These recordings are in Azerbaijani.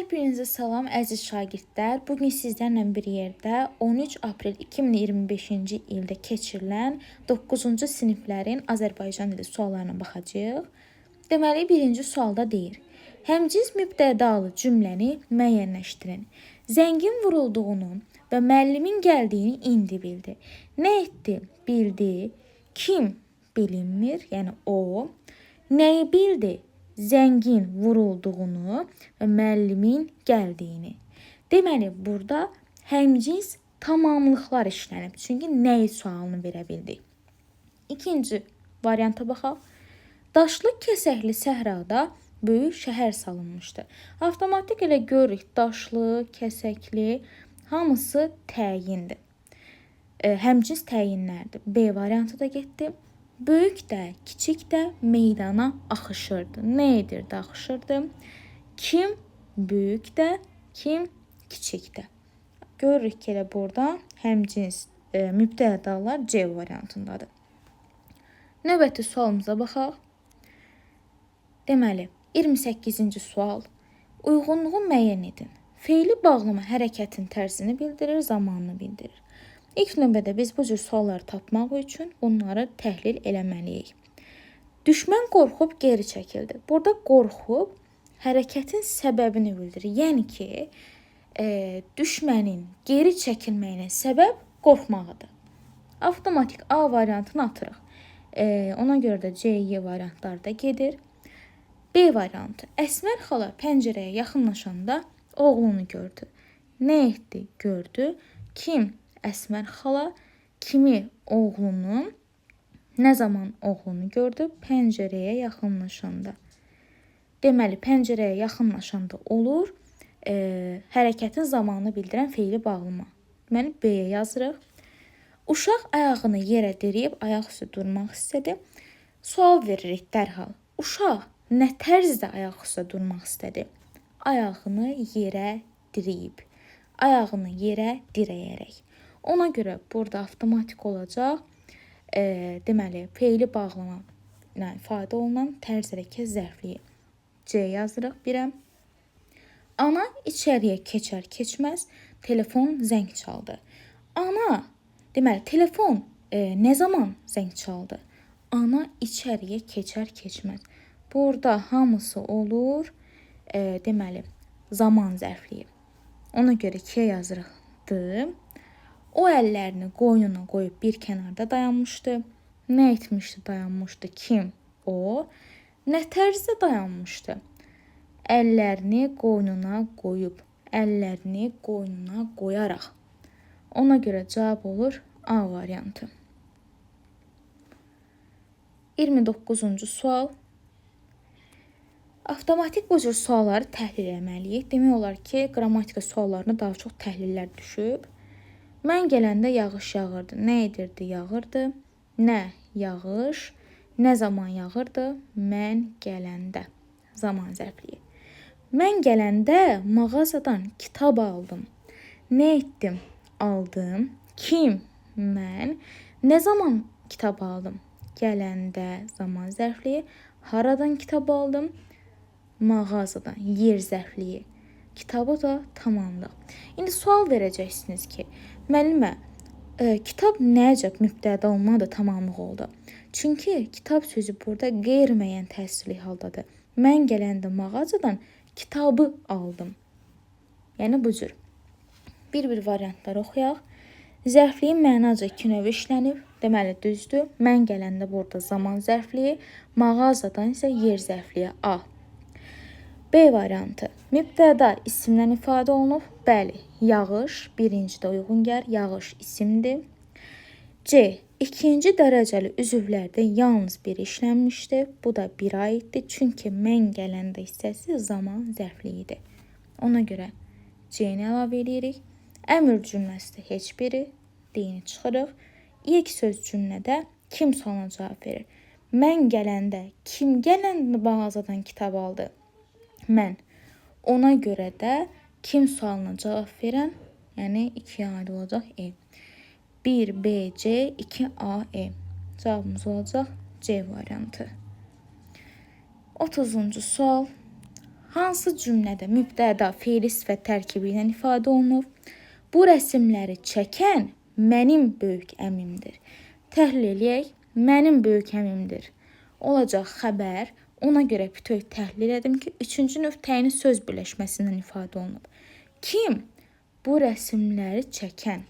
Hər birinizə salam əziz şagirdlər. Bugün sizlərlə bir yerdə 13 aprel 2025-ci ildə keçirilən 9-cu siniflərin Azərbaycan dili suallarına baxacağıq. Deməli, birinci sualda deyir: Həmcins mübtədalı cümləni müəyyənləşdirin. Zəngin vurulduğunu və müəllimin gəldiyini indi bildi. Nə etdi? Bildi. Kim? Bilinmir, yəni o. Nəyi bildi? Zəngin vurulduğunu və müəllimin gəldiyini. Deməli, burada həmcins tamamlıqlar işlənib. Çünki nəyi sualını verə bildik. İkinci varianta baxaq. Daşlı kəsəkli səhrada böyük şəhər salınmışdı. Avtomatik elə görürük, daşlı, kəsəkli hamısı təyindir. Həmcins təyinlərdir. B variantı da getdi. Böyük də, kiçik də meydana axışırdı. Nə edirdi? Axışırdı. Kim böyük də, kim kiçik də. Görürük ki, elə burada həmcins mübtədalar C variantındadır. Növbəti sualımıza baxaq. Deməli, 28-ci sual. Uyğunluğu müəyyən edin. Feili bağlama hərəkətin tərzini bildirir, zamanını bildirir. İlk növbədə biz bu cür sualları tapmaq üçün bunları təhlil eləməliyik. Düşmən qorxub geri çəkildi. Burada qorxub hərəkətin səbəbini bildirir. Yəni ki, düşmənin geri çəkilməyinə səbəb qorxmağıdır. Avtomatik A variantını atırıq. Ona görə də C, Y variantları da gedir. B variantı. Əsmər xala pəncərəyə yaxınlaşanda oğlunu gördü. Nə etdi? Gördü. Kim? Əsmər xala kimi oğlunu, nə zaman oğlunu gördü? Pəncərəyə yaxınlaşanda. Deməli, pəncərəyə yaxınlaşanda olur, hərəkətin zamanını bildirən feili bağlama. Deməli, B-yə yazırıq. Uşaq ayağını yerə dirəyib, ayaq üstə durmaq istədi. Sual veririk dərhal. Uşaq nə tərzdə ayaq üstə durmaq istədi? Ayağını yerə dirəyib. Ayağını yerə dirəyərək. Ona görə burada avtomatik olacaq, deməli, feili bağlama ilə ifadə olunan tərz hərəkət zərfliyi. C yazırıq 1-ə. Ana içəriyə keçər-keçməz telefon zəng çaldı. Ana, deməli, telefon nə zaman zəng çaldı? Ana içəriyə keçər-keçməz. Burada hamısı olur, deməli, zaman zərfliyi. Ona görə 2-yə yazırıq D. O əllərini qoynuna qoyub bir kənarda dayanmışdı. Nə etmişdi? Dayanmışdı. Kim? O. Nə tərzdə dayanmışdı? Əllərini qoynuna qoyub. Əllərini qoynuna qoyaraq. Ona görə cavab olur A variantı. 29-cu sual. Avtomatik bu cür sualları təhlil etməliyik. Demək olar ki, qrammatika suallarına daha çox təhlillər düşüb. Mən gələndə yağış yağırdı. Nə edirdi? Yağırdı. Nə? Yağış. Nə zaman yağırdı? Mən gələndə. Zaman zərfliyi. Mən gələndə mağazadan kitab aldım. Nə etdim? Aldım. Kim? Mən. Nə zaman kitab aldım? Gələndə. Zaman zərfliyi. Haradan kitab aldım? Mağazadan. Yer zərfliyi. Kitabı da tamamlıq. İndi sual verəcəksiniz ki, müəllimə, kitab nə əcəb mübtəda olmadı, tamamlıq oldu. Çünki kitab sözü burada qeyri-müəyyən təsirli haldadır. Mən gələndə mağazadan kitabı aldım. Yəni bu cür. Bir-bir variantları oxuyaq. Zərfliyin mənaca 2 növ işlənib. Deməli, düzdür. Mən gələndə burada zaman zərfliyi, mağazadan isə yer zərfliyi A. B variantı. Mübtəda isimlə ifadə olunub. Bəli, yağış birincidə uyğun gəlir. Yağış isimdir. C. İkinci dərəcəli üzvlərdə yalnız bir işlənmişdir. Bu da bir aiddir. Çünki mən gələndə hissəsi zaman zərfliyidir. Ona görə C-ni əlavə edirik. Əmr cümləsi heç biri. D-ni çıxırıq. İlk söz cümlədə kim sualına cavab verir? Mən gələndə, kim gələndə mağazadan kitab aldı? Mən. Ona görə də kim sualına cavab verən, yəni 2-yə aid olacaq E. 1B, C, 2A, E. Cavabımız olacaq C variantı. 30-cu sual. hansı cümlədə mübtəda fe'li sifət tərkibi ilə ifadə olunub? Bu rəsmləri çəkən mənim böyük əmimdir. Təhlil eləyək. Mənim böyük əmimdir. Olacaq xəbər. Ona görə bütöv təhlil edim ki, üçüncü növ təyini söz birləşməsindən ifadə olunub. Kim? Bu rəsmləri çəkən.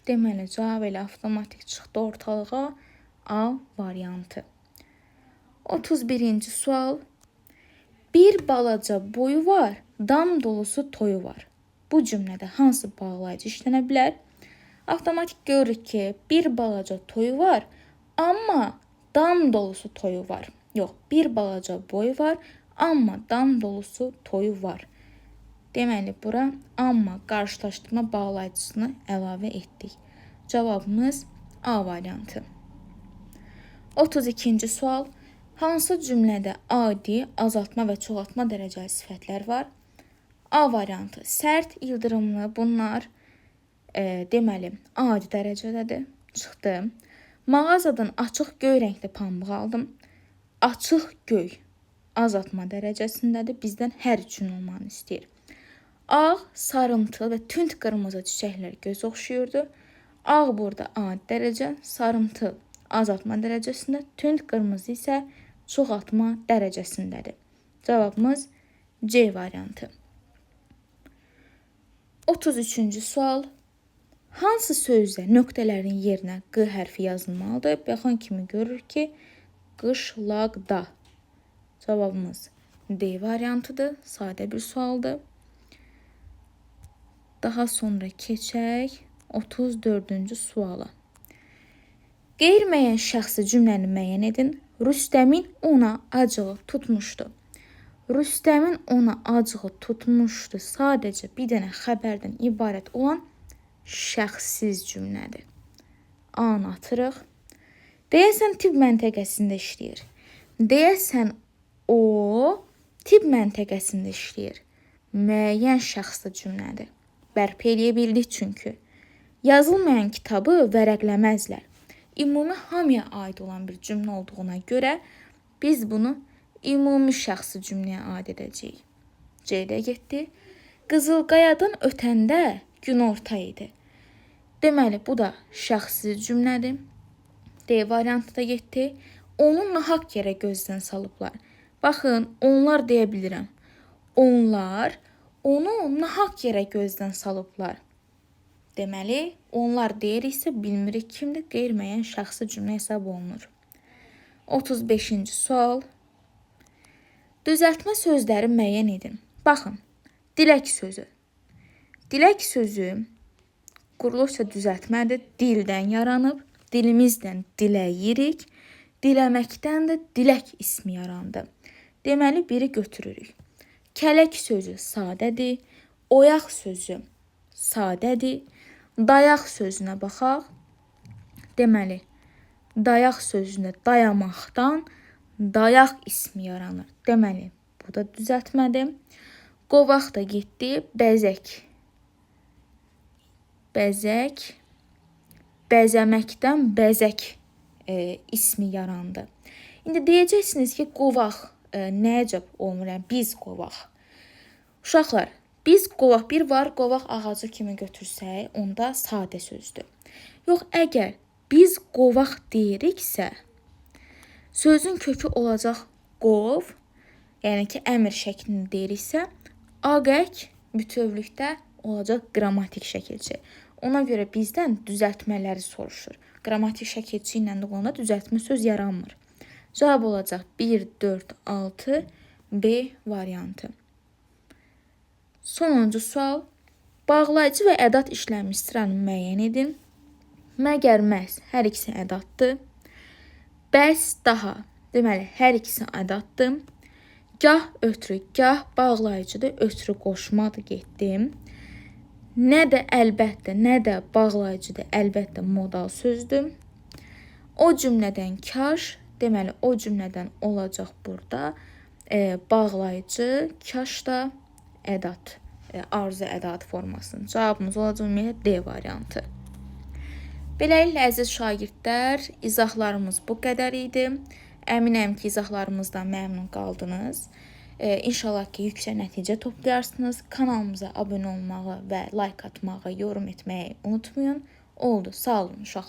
Deməli, cavab elə avtomatik çıxdı ortalığa. A variantı. 31-ci sual. Bir balaca boyu var, dam dolusu toyu var. Bu cümlədə hansı bağlayıcı işlənə bilər? Avtomatik görürük ki, bir balaca toyu var, amma dam dolusu toyu var. Yox, bir balaca boyu var, amma dam dolusu toyu var. Deməli, bura amma qarşılaşdırma bağlayıcısını əlavə etdik. Cavabımız A variantı. 32-ci sual. Hansı cümlədə adi, azaltma və çoxaltma dərəcəli sifətlər var? A variantı. Sərt, ildırımlı bunlar deməli adi dərəcədədir. Çıxdı. Mağazadan açıq göy rəngli pambıq aldım. Açıq göy azaltma dərəcəsindədir. Bizdən hər üçün olmanı istəyir. Ağ, sarımtıl və tünd qırmızı çiçəklər göz oxşuyurdu. Ağ burada adi dərəcə, sarımtıl azaltma dərəcəsində, tünd qırmızı isə çoxaltma dərəcəsindədir. Cavabımız C variantı. 33-cü sual. Hansı sözdə nöqtələrin yerinə Q hərfi yazılmalıdır? Baxan kimi görür ki, qışlaqda. Cavabımız D variantıdır. Sadə bir sualdır. Daha sonra keçək 34-cü suala. Qeyri-müəyyən şəxsi cümləni müəyyən edin. Rüstəmin ona acığı tutmuşdu. Rüstəmin ona acığı tutmuşdu. Sadəcə bir dənə xəbərdən ibarət olan şəxssiz cümlədir. A-nı atırıq. Deyəsən tibb məntəqəsində işləyir. Deyəsən o tibb məntəqəsində işləyir. Müəyyən şəxsli cümlədir. Bərpa eləyə bildik çünki. Yazılmayan kitabı vərəqləməzlər. Ümumi hamıya aid olan bir cümlə olduğuna görə biz bunu ümumi şəxsi cümləyə aid edəcəyik. C-də getdi. Qızılqayadan ötəndə günorta idi. Deməli, bu da şəxsi cümlədir. D variantı da getdi. Onu nahaq yerə gözdən salıblar. Baxın, onlar deyə bilirəm. Onlar onu nahaq yerə gözdən salıblar. Deməli, onlar deyiriksə bilmirik kimdir, qeyri-müəyyən şəxsi cümlə hesab olunur. 35-ci sual. Düzəltmə sözləri müəyyən edin. Baxın, dilək sözü. Dilək sözü quruluşca düzəltmədir, dildən yaranıb, dilimizdən diləyirik, diləməkdən də dilək ismi yarandı. Deməli, biri götürürük. Kələk sözü sadədir, oyaq sözü sadədir, dayaq sözünə baxaq. Deməli, dayaq sözündə dayamaqdan dayaq ismi yaranır. Deməli, bu da düzəltmədir. Qovaq da getdi, bəzək. Bəzək, bəzəməkdən bəzək ismi yarandı. İndi deyəcəksiniz ki, qovaq nəcəb olmur, yəni biz qovaq. Uşaqlar, biz qovaq, bir var qovaq ağacı kimi götürsək, onda sadə sözdür. Yox, əgər biz qovaq deyiriksə, sözün kökü olacaq qov, yəni ki, əmr şəklini deyiriksə, aqək bütövlükdə olacaq qrammatik şəkilçi. Ona görə bizdən düzəltmələri soruşur. Qrammatik şəkilçi ilə də olanda düzəltmə söz yaranmır. Cavab olacaq 1, 4, 6, B variantı. Sonuncu sual. Bağlayıcı və ədat işlənmiş sıranı müəyyən edin. Məgər məhz hər ikisi ədatdır. Bəs daha. Deməli, hər ikisi ədatdır. Gah ötürü, gah bağlayıcıdır, ötürü qoşmadır, getdim. Nə də əlbəttə, nə də bağlayıcıdır, əlbəttə modal sözdür. O cümlədən kaş, deməli o cümlədən olacaq burada bağlayıcı, kaş da ədat, arzu ədat formasının. Cavabımız olacaq ümumiyyətlə D variantı. Beləliklə, əziz şagirdlər, izahlarımız bu qədər idi. Əminəm ki, izahlarımızdan məmnun qaldınız. İnşallah ki yüksək nəticə toplayarsınız. Kanalımıza abunə olmağı və like atmağı, yorum etməyi unutmayın. Oldu. Sağ olun uşaqlar.